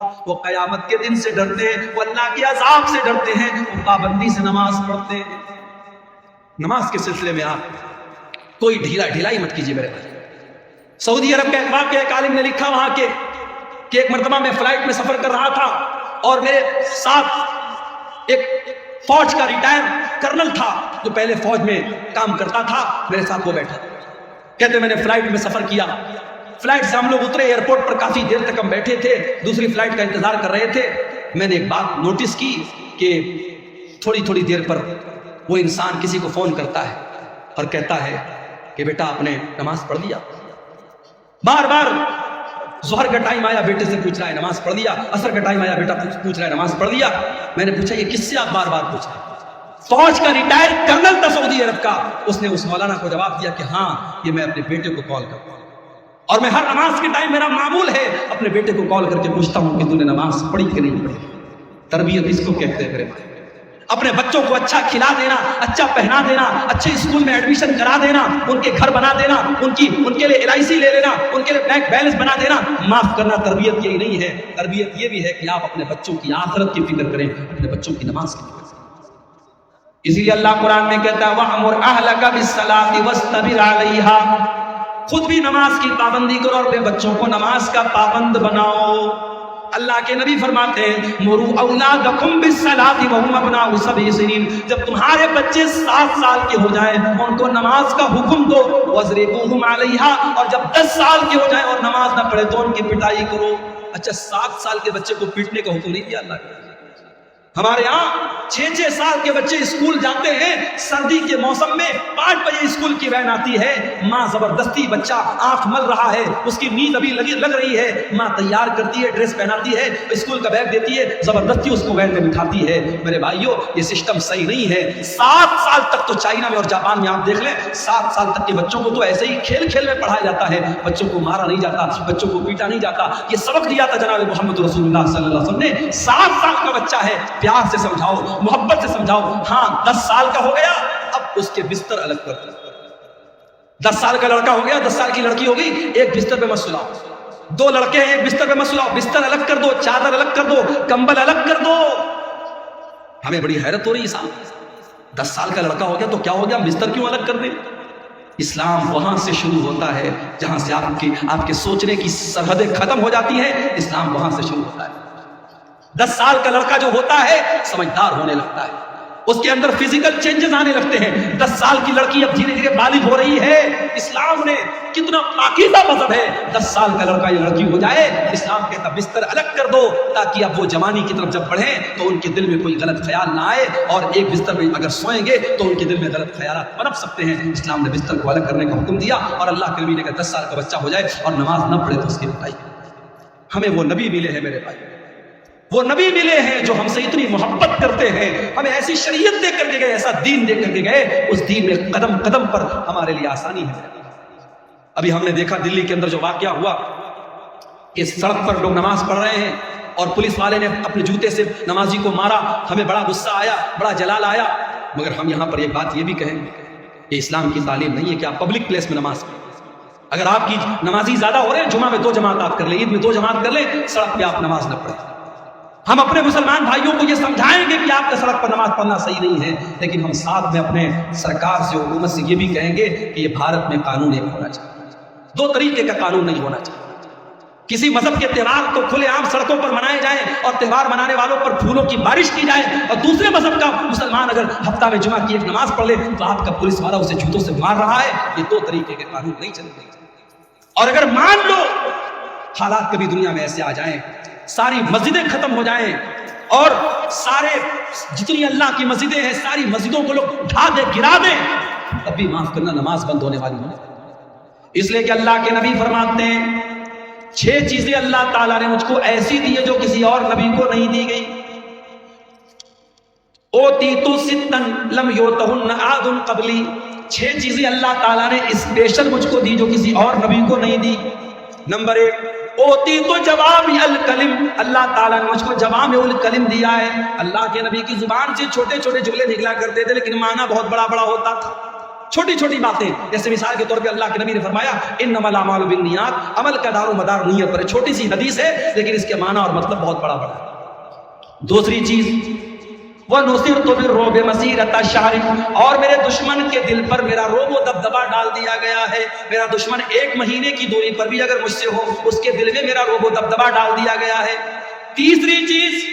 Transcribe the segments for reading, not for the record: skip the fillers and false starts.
وہ قیامت کے دن سے ڈرتے ہیں، وہ اللہ کے عذاب سے ڈرتے ہیں، وہ پابندی سے نماز پڑھتے ہیں۔ نماز کے سلسلے میں آپ کوئی ڈھیلائی مت کیجیے میرے بھائی۔ سعودی عرب کا ایک واقعہ ایک عالم نے لکھا وہاں کے کہ ایک مرتبہ میں فلائٹ میں سفر کر رہا تھا اور میرے ساتھ ایک فوج کا ریٹائر کرنل تھا جو پہلے فوج میں کام کرتا تھا، میرے ساتھ وہ بیٹھا۔ کہتے میں نے فلائٹ میں سفر کیا، فلائٹ سے ہم لوگ اترے، ایئرپورٹ پر کافی دیر تک ہم بیٹھے تھے، دوسری فلائٹ کا انتظار کر رہے تھے۔ میں نے ایک بات نوٹس کی کہ تھوڑی دیر پر وہ انسان کسی کو فون کرتا ہے اور کہتا ہے کہ بیٹا آپ نے نماز پڑھ لیا؟ بار بار ظہر کا ٹائم آیا بیٹے سے پوچھ رہا ہے نماز پڑھ لیا، عصر کا ٹائم آیا بیٹا پوچھ رہا ہے نماز پڑھ لیا۔ میں نے پوچھا یہ کس سے آپ بار بار پوچھ رہے ہیں؟ فوج کا ریٹائر کرنل تھا سعودی عرب کا، اس نے اس مولانا کو جواب دیا کہ ہاں یہ میں اپنے بیٹے کو کال کرتا ہوں، اور میں ہر نماز کے ٹائم میرا معمول ہے اپنے بیٹے کو کال کر کے پوچھتا ہوں کہ تو نے نماز پڑھی کہ نہیں پڑھی۔ تربیت اس کو کہتے ہیں میرے بھائی۔ اپنے بچوں کو اچھا کھلا دینا، اچھا پہنا دینا، اچھے اسکول میں ایڈمیشن کرا دینا، ان کے گھر بنا دینا، ان کے لیے LIC لے لینا، ان کے لیے بینک بیلنس بنا دینا، معاف کرنا تربیت یہی نہیں ہے۔ تربیت یہ بھی ہے کہ آپ اپنے بچوں کی آخرت کی فکر کریں، اپنے بچوں کی نماز کی فکر کریں۔ اسی لیے اللہ قرآن میں کہتا ہے وَأْمُرْ أَهْلَكَ بِالصَّلَاةِ وَاسْتَبِرْ عَلَيْهَا، خود بھی نماز کی پابندی کرو اور اپنے بچوں کو نماز کا پابند بناؤ۔ اللہ کے نبی فرماتے ہیں مُرُوا أَوْلَادَكُمْ بِالصَّلَاةِ وَهُمْ أَبْنَاءُ 7 سِنِينَ، جب تمہارے بچے 7 سال کے ہو جائیں ان کو نماز کا حکم دو، وَاضْرِبُوهُمْ عَلَيْهَا، اور جب 10 سال کے ہو جائیں اور نماز نہ پڑھے تو ان کی پٹائی کرو۔ اچھا 7 سال کے بچے کو پیٹنے کا حکم نہیں دیا اللہ نے؟ ہمارے ہاں 6 سال کے بچے اسکول جاتے ہیں، سردی کے موسم میں 5 بجے اسکول کی وین آتی ہے، ماں زبردستی بچہ آنکھ مل رہا ہے، اس کی نیند ابھی لگ رہی ہے، ماں تیار کرتی ہے، ڈریس پہناتی ہے، اسکول کا بیگ دیتی ہے، زبردستی اس کو وین میں بٹھاتی ہے۔ میرے بھائیوں یہ سسٹم صحیح نہیں ہے۔ 7 سال تک تو چائنا میں اور جاپان میں آپ دیکھ لیں، 7 سال تک کے بچوں کو تو ایسے ہی کھیل میں پڑھایا جاتا ہے، بچوں کو مارا نہیں جاتا، بچوں کو پیٹا نہیں جاتا۔ یہ سبق دیا تھا جناب محمد رسول اللہ صلی اللہ علیہ وسلم نے۔ 7 سال کا بچہ ہے، پیار سے سمجھاؤ، محبت سے سمجھاؤ۔ ہاں 10 سال کا ہو گیا اب اس کے بستر الگ کر دو۔ 10 سال کا لڑکا ہو گیا، 10 سال کی لڑکی ہو گئی، ایک بستر پہ مت سلاؤ۔ 2 لڑکے ہیں ایک بستر پہ مت سلاؤ، بستر الگ کر دو، چادر الگ کر دو، کمبل الگ کر دو۔ ہمیں بڑی حیرت ہو رہی ہے صاحب، 10 سال کا لڑکا ہو گیا تو کیا ہو گیا، بستر کیوں الگ کر دیں؟ اسلام وہاں سے شروع ہوتا ہے جہاں سے آپ کے سوچنے کی سرحدیں ختم ہو جاتی ہیں، اسلام وہاں سے شروع ہوتا ہے۔ 10 سال کا لڑکا جو ہوتا ہے سمجھدار ہونے لگتا ہے، اس کے اندر فزیکل چینجز آنے لگتے ہیں۔ 10 سال کی لڑکی اب دھیرے دھیرے بالغ ہو رہی ہے۔ اسلام نے کتنا پاکیزہ مذہب ہے، 10 سال کا لڑکا یا لڑکی ہو جائے اسلام کہتا بستر الگ کر دو، تاکہ اب وہ جوانی کی طرف جب بڑھیں تو ان کے دل میں کوئی غلط خیال نہ آئے، اور ایک بستر میں اگر سوئیں گے تو ان کے دل میں غلط خیالات پنپ سکتے ہیں۔ اسلام نے بستر کو الگ کرنے کا حکم دیا، اور اللہ کے نبی نے کہا 10 سال کا بچہ ہو جائے اور نماز نہ پڑھے تو اس کی پٹائی۔ ہمیں وہ نبی ملے ہیں میرے بھائی، وہ نبی ملے ہیں جو ہم سے اتنی محبت کرتے ہیں، ہمیں ایسی شریعت دے کر کے گئے، ایسا دین دے کر کے گئے، اس دین میں قدم قدم پر ہمارے لیے آسانی ہے۔ ابھی ہم نے دیکھا دلی کے اندر جو واقعہ ہوا کہ سڑک پر لوگ نماز پڑھ رہے ہیں اور پولیس والے نے اپنے جوتے سے نمازی کو مارا، ہمیں بڑا غصہ آیا، بڑا جلال آیا، مگر ہم یہاں پر ایک بات یہ بھی کہیں کہ اسلام کی تعلیم نہیں ہے کہ آپ پبلک پلیس میں نماز پڑھیں۔ اگر آپ کی نمازی زیادہ ہو رہے ہیں، جمعہ میں 2 جماعت آپ کر لیں، عید میں 2 جماعت کر لیں، سڑک پہ آپ نماز نہ پڑھیں۔ ہم اپنے مسلمان بھائیوں کو یہ سمجھائیں گے کہ آپ کا سڑک پر نماز پڑھنا صحیح نہیں ہے، لیکن ہم ساتھ میں اپنے سرکار سے، حکومت سے یہ بھی کہیں گے کہ یہ بھارت میں قانون ایک ہونا چاہیے، 2 طریقے کا قانون نہیں ہونا چاہیے۔ کسی مذہب کے تہوار تو کھلے عام سڑکوں پر منائے جائیں اور تہوار منانے والوں پر پھولوں کی بارش کی جائے، اور دوسرے مذہب کا مسلمان اگر ہفتہ میں جمعہ کی ایک نماز پڑھ لے تو آپ کا پولیس والا اسے جوتوں سے مار رہا ہے۔ یہ 2 طریقے کے قانون نہیں چلیں گے۔ اور اگر مان لو حالات کبھی دنیا میں ایسے آ جائیں، ساری مسجدیں ختم ہو جائیں اور سارے جتنی اللہ کی مسجدیں ہیں ساری مسجدوں کو لوگ اٹھا دیں، گرا دیں، تب بھی معاف کرنا نماز بند ہونے والی نہیں۔ اس لیے کہ اللہ کے نبی فرماتے ہیں 6 چیزیں اللہ تعالیٰ نے مجھ کو ایسی دی ہے جو کسی اور نبی کو نہیں دی گئی۔ اوتیتو ستن لم یؤتہن احد قبلی، 6 چیزیں اللہ تعالیٰ نے اسپیشل مجھ کو دی جو کسی اور نبی کو نہیں دی۔ نمبر 1 اوتیتو جوامع الکلم، اللہ تعالیٰ نے مجھ کو جوامع الکلم دیا ہے۔ اللہ کے نبی کی زبان سے چھوٹے چھوٹے جملے نکلا کرتے تھے لیکن معنی بہت بڑا بڑا ہوتا تھا۔ چھوٹی چھوٹی باتیں، جیسے مثال کے طور پہ اللہ کے نبی نے فرمایا انما الاعمال بالنیات، عمل کا دار و مدار نیت پر ہے. چھوٹی سی حدیث ہے لیکن اس کے معنی اور مطلب بہت بڑا بڑا ہے. دوسری چیز وَنُصِرْتُ بِالرُّعْبِ مَسِيرَةَ الشَّهْرِ، اور میرے دشمن کے دل پر میرا رعب و دبدبا ڈال دیا گیا ہے. میرا دشمن 1 مہینے کی دوری پر بھی اگر مجھ سے ہو، اس کے دل میں میرا رعب و دبدبا ڈال دیا گیا ہے. تیسری چیز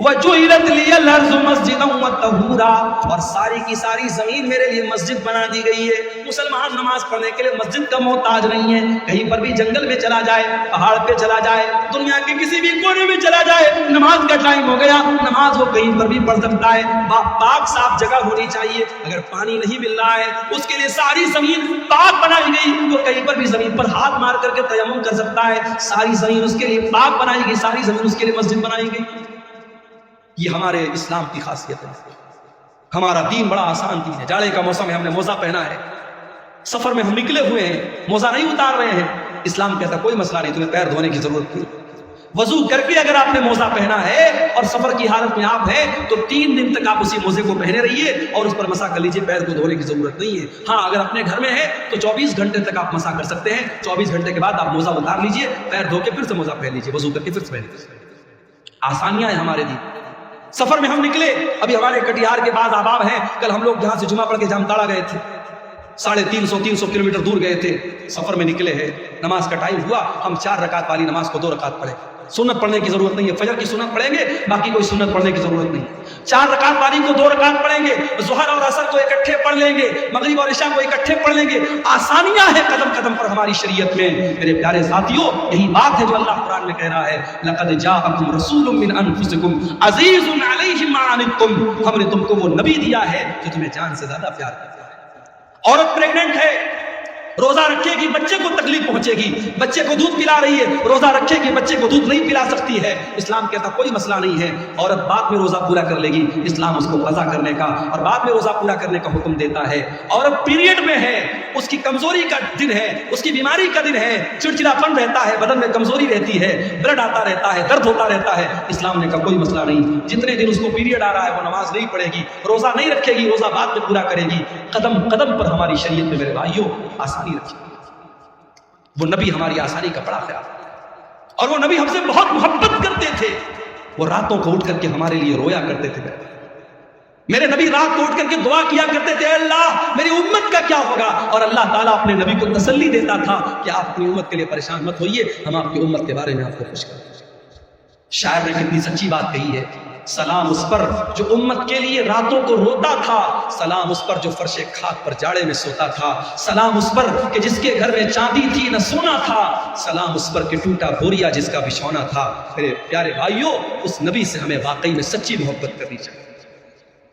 وَجُعِلَتْ لِيَ الْأَرْضُ مَسْجِدًا وَطَهُورًا، اور ساری کی ساری زمین میرے لیے مسجد بنا دی گئی ہے. مسلمان نماز پڑھنے کے لیے مسجد کا محتاج نہیں ہے. کہیں پر بھی جنگل میں چلا جائے، پہاڑ پہ چلا جائے، دنیا کے کسی بھی کونے میں چلا جائے، نماز کا ٹائم ہو گیا، نماز وہ کہیں پر بھی پڑھ سکتا ہے. پاک صاف جگہ ہونی چاہیے. اگر پانی نہیں مل رہا ہے، اس کے لیے ساری زمین پاک بنائی گئی، وہ کہیں پر بھی زمین پر ہاتھ مار کر کے تیمم کر سکتا ہے. ساری زمین اس کے لیے پاک بنائی گئی، ساری زمین اس کے لیے مسجد بنائی گئی. یہ ہمارے اسلام کی خاصیت ہے. ہمارا دین بڑا آسان دین ہے. جاڑے کا موسم ہے، ہم نے موزہ پہنا ہے، سفر میں ہم نکلے ہوئے ہیں، موزہ نہیں اتار رہے ہیں. اسلام کہتا کوئی مسئلہ نہیں، تمہیں پیر دھونے کی ضرورت نہیں. وضو کر کے اگر آپ نے موزہ پہنا ہے اور سفر کی حالت میں آپ ہیں تو 3 دن تک آپ اسی موزے کو پہنے رہیے اور اس پر مسح کر لیجیے. پیر کو دھونے کی ضرورت نہیں ہے. ہاں اگر اپنے گھر میں ہے تو 24 گھنٹے تک آپ مسح کر سکتے ہیں. 24 گھنٹے کے بعد آپ موزہ اتار لیجیے، پیر دھو کے پھر سے موزہ پہن لیجیے، وضو کر کے پھر سے پہن لیجیے. آسانیاں ہیں ہمارے دین. سفر میں ہم نکلے، ابھی ہمارے کٹیہار کے بعد احباب ہیں، کل ہم لوگ یہاں سے جمعہ پڑھ کے جامتاڑا گئے تھے، 350 کلومیٹر دور گئے تھے. سفر میں نکلے ہیں، نماز کا ٹائم ہوا، ہم 4 رکعت والی نماز کو 2 رکعت پڑھے. سنت پڑھنے کی ضرورت نہیں ہے، فجر کی سنت پڑھیں گے، باقی کوئی سنت پڑھنے کی ضرورت نہیں. 4 رکعت والی کو 2 رکعت پڑھیں گے، ظہر اور عصر کو اکٹھے پڑھ لیں گے، مغرب اور عشاء کو اکٹھے پڑھ لیں گے. آسانیاں ہیں قدم قدم پر ہماری شریعت میں. میرے پیارے ساتھیوں، یہی بات ہے جو اللہ قرآن میں کہہ رہا ہے لقد جاءکم رسول من انفسکم عزیز علیہ ما عنتم، ہم نے تم کو وہ نبی دیا ہے جو تمہیں جان سے زیادہ پیار کرتا ہے. عورت پریگننٹ ہے، روزہ رکھے گی، بچے کو تکلیف پہنچے گی. بچے کو دودھ پلا رہی ہے، روزہ رکھے گی، بچے کو دودھ نہیں پلا سکتی ہے. اسلام کہتا کوئی مسئلہ نہیں ہے، عورت بعد میں روزہ پورا کر لے گی. اسلام اس کو قضا کرنے کا اور بعد میں روزہ پورا کرنے کا حکم دیتا ہے. عورت پیریڈ میں ہے، اس کی کمزوری کا دن ہے، اس کی بیماری کا دن ہے، چڑچڑاپن رہتا ہے، بدن میں کمزوری رہتی ہے، بلڈ آتا رہتا ہے، درد ہوتا رہتا ہے. اسلام نے کہا کوئی مسئلہ نہیں، جتنے دن اس کو پیریڈ آ رہا ہے وہ نماز نہیں پڑھے گی، روزہ نہیں رکھے گی، روزہ بعد میں پورا کرے گی. قدم قدم پر ہماری شریعت میں میرے بھائیوں آسانی رکھی. وہ نبی ہماری آسانی کا بڑا خیال، اور وہ نبی ہم سے بہت محبت کرتے تھے. وہ راتوں کو اٹھ کر کے ہمارے لیے رویا کرتے تھے. میرے نبی رات کو اٹھ کر کے دعا کیا کرتے تھے اللہ میری امت کا کیا ہوگا، اور اللہ تعالیٰ اپنے نبی کو تسلی دیتا تھا کہ آپ اپنی امت کے لیے پریشان مت ہوئیے، ہم آپ کی امت کے بارے میں آپ کو خوش کریں. شاعر نے کتنی سچی بات کہی ہے، سلام اس پر جو امت کے لیے راتوں کو روتا تھا، سلام اس پر جو فرش خاک پر جاڑے میں سوتا تھا، سلام اس پر کہ جس کے گھر میں چاندی تھی نہ سونا تھا، سلام اس پر کہ ٹوٹا بوریا جس کا بچھونا تھا. میرے پیارے بھائیوں، اس نبی سے ہمیں واقعی میں سچی محبت کرنی چاہیے.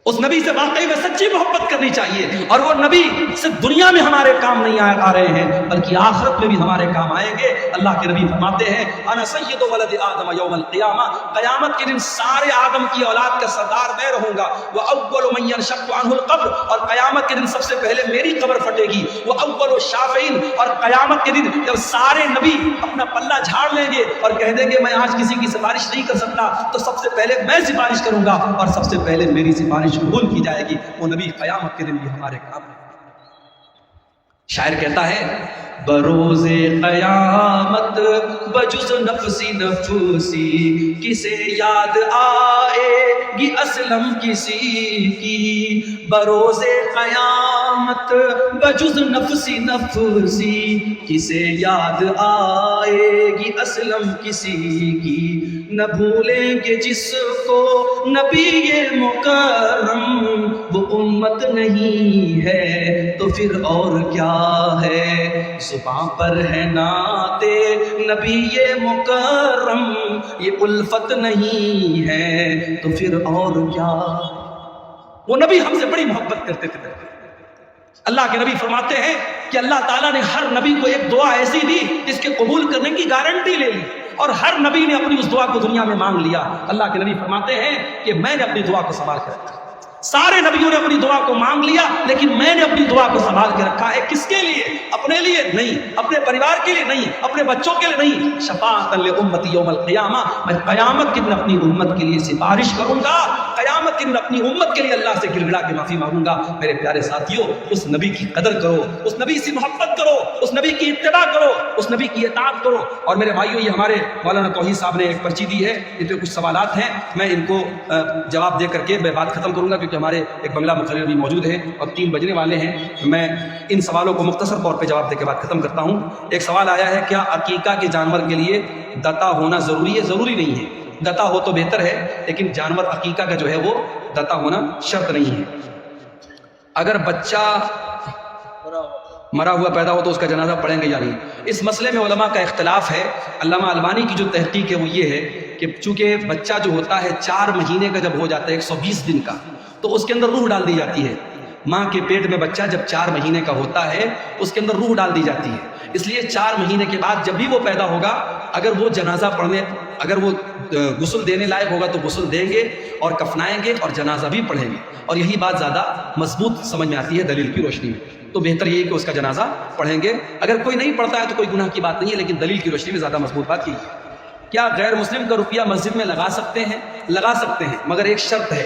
اس نبی سے واقعی میں سچی محبت کرنی چاہیے. اور وہ نبی صرف دنیا میں ہمارے کام نہیں آ رہے ہیں بلکہ آخرت میں بھی ہمارے کام آئیں گے. اللہ کے نبی فرماتے ہیں انا سید ولد آدم یوم القیامہ، قیامت کے دن سارے آدم کی اولاد کا سردار میں رہوں گا. واول من ينشق عنه القبر، اور قیامت کے دن سب سے پہلے میری قبر پھٹے گی. واول الشافعین، اور قیامت کے دن جب سارے نبی اپنا پلہ جھاڑ لیں گے اور کہہ دیں گے میں آج کسی کی سفارش نہیں کر سکتا، تو سب سے پہلے میں سفارش کروں گا اور سب سے پہلے میری سفارش قبول کی جائے گی. وہ نبی قیامت کے دن بھی ہمارے کام ہے. شاعر کہتا ہے بروز قیامت بجز نفسی نفسی کسے یاد آئے گی اسلم کسی کی. بروز قیامت بجز نفسی نفسی کسے یاد آئے گی اسلم کسی کی. نہ بھولیں گے جس کو نبی مکرم، وہ امت نہیں ہے تو پھر اور کیا ہے. زباں پر ہے نعت نبی مکرم، یہ الفت نہیں ہے تو پھر اور کیا. وہ نبی ہم سے بڑی محبت کرتے تھے. اللہ کے نبی فرماتے ہیں کہ اللہ تعالیٰ نے ہر نبی کو ایک دعا ایسی دی جس کے قبول کرنے کی گارنٹی لے لی، اور ہر نبی نے اپنی اس دعا کو دنیا میں مانگ لیا. اللہ کے نبی فرماتے ہیں کہ میں نے اپنی دعا کو سنبھال کے رکھا. سارے نبیوں نے اپنی دعا کو مانگ لیا لیکن میں نے اپنی دعا کو سنبھال کے رکھا ہے. کس کے لیے؟ اپنے لیے نہیں، اپنے پریوار کے لیے نہیں، اپنے بچوں کے لیے نہیں. شفاعۃ لامتی یوم القیامہ، میں قیامت کے دن اپنی امت کے لیے سفارش کروں گا قیامت کے دن اپنی امت کے لیے اللہ سے گڑ گڑا کے معافی مانگوں گا۔ میرے پیارے ساتھیوں، اس نبی کی قدر کرو، اس نبی سے محبت کرو، اس نبی کی اتباع کرو، اس نبی کی اطاعت کرو۔ اور میرے بھائیوں، یہ ہمارے مولانا توحید صاحب نے ایک پرچی دی ہے، ان پہ کچھ سوالات ہیں، میں ان کو جواب دے کر کے میں بات ختم کروں گا، کیونکہ ہمارے ایک بنگلہ مقرر بھی موجود ہے اور 3 بجنے والے ہیں۔ میں ان سوالوں کو مختصر طور پہ جواب دے کے بات ختم کرتا ہوں۔ ایک سوال آیا ہے، کیا عقیقہ کے جانور کے لیے دتا ہونا ضروری ہے؟ ضروری نہیں ہے، دتا ہو تو بہتر ہے، لیکن جانور عقیقہ کا جو ہے وہ دتا ہونا شرط نہیں ہے۔ اگر بچہ مرا ہوا پیدا ہو تو اس کا جنازہ پڑھیں گے یا نہیں؟ اس مسئلے میں علماء کا اختلاف ہے۔ علامہ البانی کی جو تحقیق ہے وہ یہ ہے کہ چونکہ بچہ جو ہوتا ہے 4 مہینے کا جب ہو جاتا ہے 120 دن کا، تو اس کے اندر روح ڈال دی جاتی ہے۔ ماں کے پیٹ میں بچہ جب 4 مہینے کا ہوتا ہے اس کے اندر روح ڈال دی جاتی ہے، اس لیے 4 مہینے کے بعد جب بھی وہ پیدا ہوگا، اگر وہ جنازہ پڑھنے، اگر وہ غسل دینے لائق ہوگا تو غسل دیں گے اور کفنائیں گے اور جنازہ بھی پڑھیں گے، اور یہی بات زیادہ مضبوط سمجھ میں آتی ہے دلیل کی روشنی میں۔ تو بہتر یہ ہے کہ اس کا جنازہ پڑھیں گے۔ اگر کوئی نہیں پڑھتا ہے تو کوئی گناہ کی بات نہیں ہے، لیکن دلیل کی روشنی میں زیادہ مضبوط بات کی ہے۔ کیا غیر مسلم کا روپیہ مسجد میں لگا سکتے ہیں؟ لگا سکتے ہیں، مگر ایک شرط ہے،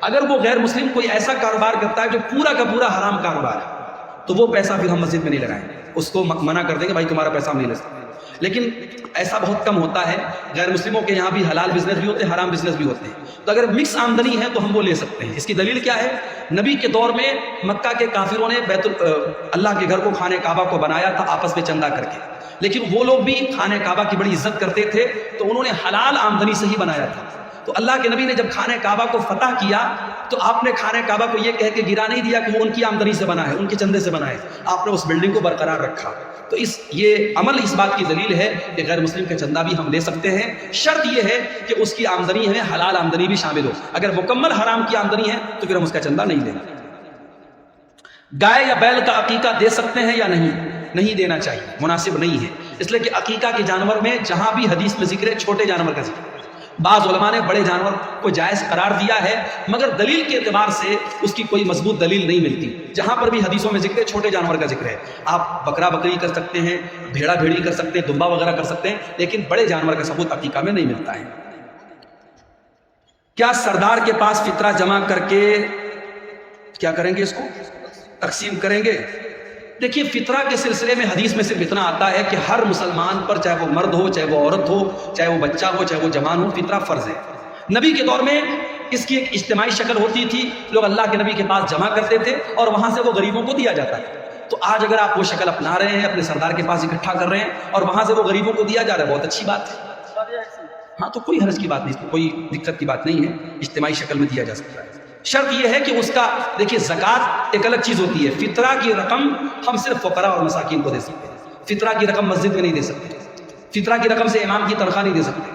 اگر وہ غیر مسلم کوئی ایسا کاروبار کرتا ہے جو پورا کا پورا حرام کاروبار ہے تو وہ پیسہ پھر ہم مسجد میں نہیں لگائیں گے، اس کو منع کر دیں گے، بھائی تمہارا پیسہ ہم نہیں لے سکتے۔ لیکن ایسا بہت کم ہوتا ہے، غیر مسلموں کے یہاں بھی حلال بزنس بھی ہوتے ہیں، حرام بزنس بھی ہوتے ہیں، تو اگر مکس آمدنی ہے تو ہم وہ لے سکتے ہیں۔ اس کی دلیل کیا ہے؟ نبی کے دور میں مکہ کے کافروں نے اللہ کے گھر کو، خانہ کعبہ کو بنایا تھا آپس میں چندہ کر کے، لیکن وہ لوگ بھی خانہ کعبہ کی بڑی عزت کرتے تھے، تو انہوں نے حلال آمدنی سے ہی بنایا تھا۔ تو اللہ کے نبی نے جب خانہ کعبہ کو فتح کیا تو آپ نے خانہ کعبہ کو یہ کہہ کے گرا نہیں دیا کہ وہ ان کی آمدنی سے بنا ہے، ان کے چندے سے بنا ہے، آپ نے اس بلڈنگ کو برقرار رکھا۔ تو یہ عمل اس بات کی دلیل ہے کہ غیر مسلم کا چندہ بھی ہم لے سکتے ہیں، شرط یہ ہے کہ اس کی آمدنی میں حلال آمدنی بھی شامل ہو۔ اگر مکمل حرام کی آمدنی ہے تو پھر ہم اس کا چندہ نہیں لیں گے۔ گائے یا بیل کا عقیقہ دے سکتے ہیں یا نہیں؟ نہیں دینا چاہیے، مناسب نہیں ہے، اس لیے کہ عقیقہ کے جانور میں جہاں بھی حدیث میں ذکر ہے چھوٹے جانور کا ذکر ہے۔ بعض علماء نے بڑے جانور کو جائز قرار دیا ہے، مگر دلیل کے اعتبار سے اس کی کوئی مضبوط دلیل نہیں ملتی۔ جہاں پر بھی حدیثوں میں ذکر ہے چھوٹے جانور کا ذکر ہے، آپ بکرا بکری کر سکتے ہیں، بھیڑا بھیڑی کر سکتے ہیں، دمبا وغیرہ کر سکتے ہیں، لیکن بڑے جانور کا ثبوت عقیقہ میں نہیں ملتا ہے۔ کیا سردار کے پاس فطرہ جمع کر کے کیا کریں گے؟ اس کو تقسیم کریں گے؟ دیکھیے، فطرہ کے سلسلے میں حدیث میں صرف اتنا آتا ہے کہ ہر مسلمان پر، چاہے وہ مرد ہو، چاہے وہ عورت ہو، چاہے وہ بچہ ہو، چاہے وہ جوان ہو، فطرہ فرض ہے۔ نبی کے دور میں اس کی ایک اجتماعی شکل ہوتی تھی، لوگ اللہ کے نبی کے پاس جمع کرتے تھے اور وہاں سے وہ غریبوں کو دیا جاتا ہے۔ تو آج اگر آپ وہ شکل اپنا رہے ہیں، اپنے سردار کے پاس اکٹھا کر رہے ہیں اور وہاں سے وہ غریبوں کو دیا جا رہا ہے، بہت اچھی بات ہے، ہاں، تو کوئی حرج کی بات نہیں، کوئی دقت کی بات نہیں ہے، اجتماعی شکل میں دیا جا سکتا ہے۔ شرط یہ ہے کہ اس کا، دیکھیے زکوٰۃ ایک الگ چیز ہوتی ہے، فطرہ کی رقم ہم صرف فقراء اور مساکین کو دے سکتے ہیں، فطرہ کی رقم مسجد میں نہیں دے سکتے، فطرہ کی رقم سے امام کی تنخواہ نہیں دے سکتے،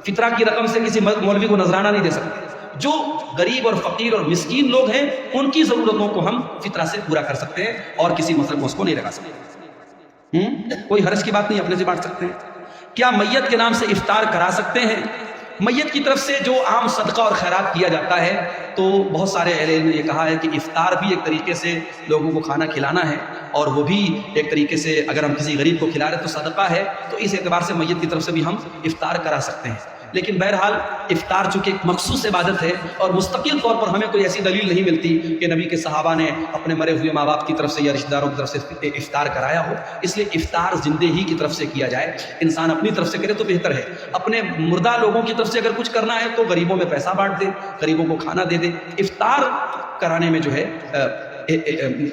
فطرہ کی رقم سے کسی مولوی کو نذرانہ نہیں دے سکتے۔ جو غریب اور فقیر اور مسکین لوگ ہیں ان کی ضرورتوں کو ہم فطرہ سے پورا کر سکتے ہیں اور کسی مسئلے کو اس کو نہیں لگا سکتے، کوئی حرج کی بات نہیں، اپنے سے بانٹ سکتے ہیں۔ کیا میت کے نام سے افطار کرا سکتے ہیں؟ میت کی طرف سے جو عام صدقہ اور خیرات کیا جاتا ہے، تو بہت سارے اہل علم نے یہ کہا ہے کہ افطار بھی ایک طریقے سے لوگوں کو کھانا کھلانا ہے، اور وہ بھی ایک طریقے سے اگر ہم کسی غریب کو کھلا رہے تو صدقہ ہے، تو اس اعتبار سے میت کی طرف سے بھی ہم افطار کرا سکتے ہیں۔ لیکن بہرحال افطار چونکہ ایک مخصوص عبادت ہے اور مستقل طور پر ہمیں کوئی ایسی دلیل نہیں ملتی کہ نبی کے صحابہ نے اپنے مرے ہوئے ماں باپ کی طرف سے یا رشتہ داروں کی طرف سے افطار کرایا ہو، اس لیے افطار زندے ہی کی طرف سے کیا جائے، انسان اپنی طرف سے کرے تو بہتر ہے۔ اپنے مردہ لوگوں کی طرف سے اگر کچھ کرنا ہے تو غریبوں میں پیسہ بانٹ دے، غریبوں کو کھانا دے دے، افطار کرانے میں جو ہے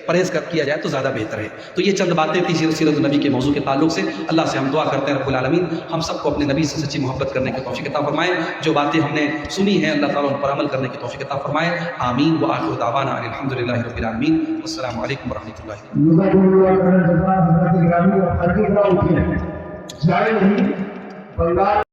پرہیز کیا جائے تو زیادہ بہتر ہے۔ تو یہ چند باتیں تھی سیرت النبی کے موضوع کے تعلق سے۔ اللہ سے ہم دعا کرتے ہیں رب العالمین ہم سب کو اپنے نبی سے سچی محبت کرنے کی توفیق عطا فرمائے، جو باتیں ہم نے سنی ہیں اللہ تعالیٰ ان پر عمل کرنے کی توفیق عطا فرمائے، آمین۔ وآخر دعوانا الحمدللہ رب العالمین، السلام علیکم ورحمۃ اللہ۔